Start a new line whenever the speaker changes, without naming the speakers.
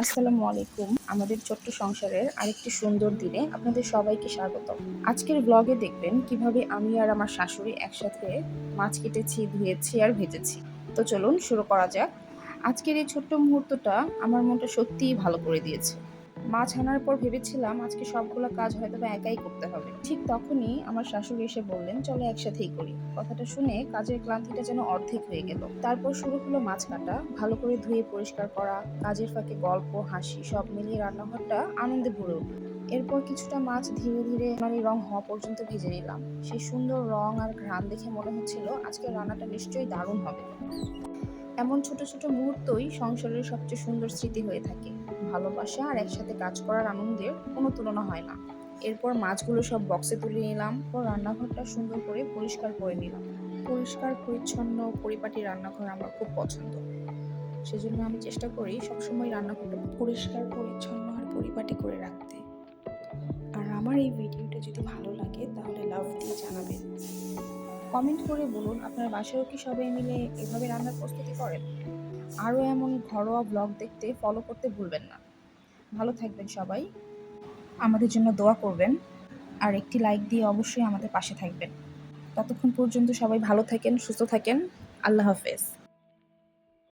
আসসালামু আলাইকুম। আমাদের ছোট্ট সংসারের আরেকটি সুন্দর দিনে আপনাদের সবাইকে স্বাগত। আজকের ব্লগে দেখবেন কিভাবে আমি আর আমার শাশুড়ি একসাথে মাছ কেটেছি, ধুয়েছি আর ভেজেছি। তো চলুন শুরু করা যাক। আজকের এই ছোট্ট মুহূর্তটা আমার মনটা সত্যিই ভালো করে দিয়েছে। মাছ আনার পর ভেবেছিলাম আজকে সবগুলো কাজ হয়তোবা একাই করতে হবে। ঠিক তখনই আমার শাশুড়ি এসে বললেন, চলো একসাথেই করি। কথাটা শুনে কাজের ক্লান্তিটা যেন অর্ধেক হয়ে গেল। তারপর শুরু হলো মাছ কাটা, ভালো করে ধুয়ে পরিষ্কার করা, কাজের ফাঁকে গল্প, হাসি সব মিলিয়ে রান্নাঘরটা আনন্দে ভরে উঠল। এরপর কিছুটা মাছ ধীরে ধীরে রং হওয়া পর্যন্ত ভেজে নিলাম। সেই সুন্দর রং আর ঘ্রাণ দেখে মনে হচ্ছিল আজকের রান্নাটা নিশ্চয়ই দারুণ হবে। এমন ছোট ছোট মুহূর্তই সংসারের সবচেয়ে সুন্দর স্মৃতি হয়ে থাকে। ভালোবাসা আর একসাথে কাজ করার আনন্দের কোনো তুলনা হয় না। এরপর মাছগুলো সব বক্সে তুলে নিলাম, পর রান্নাঘরটা সুন্দর করে পরিষ্কার করে নিলাম। পরিষ্কার পরিচ্ছন্ন পরিপাটি রান্নাঘর আমার খুব পছন্দ। সেজন্য আমি চেষ্টা করি সবসময় রান্নাঘরটা পরিষ্কার পরিচ্ছন্ন আর পরিপাটি করে রাখতে। আর আমার এই ভিডিওটা যদি ভালো লাগে তাহলে লাভ দিয়ে জানাবেন। কমেন্ট করে বলুন আপনার বাসায়ও কি সবাই মিলে এভাবে রান্নার প্রস্তুতি করেন। আরও এমন ঘরোয়া ব্লগ দেখতে ফলো করতে ভুলবেন না। ভালো থাকবেন সবাই, আমাদের জন্য দোয়া করবেন, আর একটি লাইক দিয়ে অবশ্যই আমাদের পাশে থাকবেন। ততক্ষণ পর্যন্ত সবাই ভালো থাকেন, সুস্থ থাকেন। আল্লাহ হাফেজ।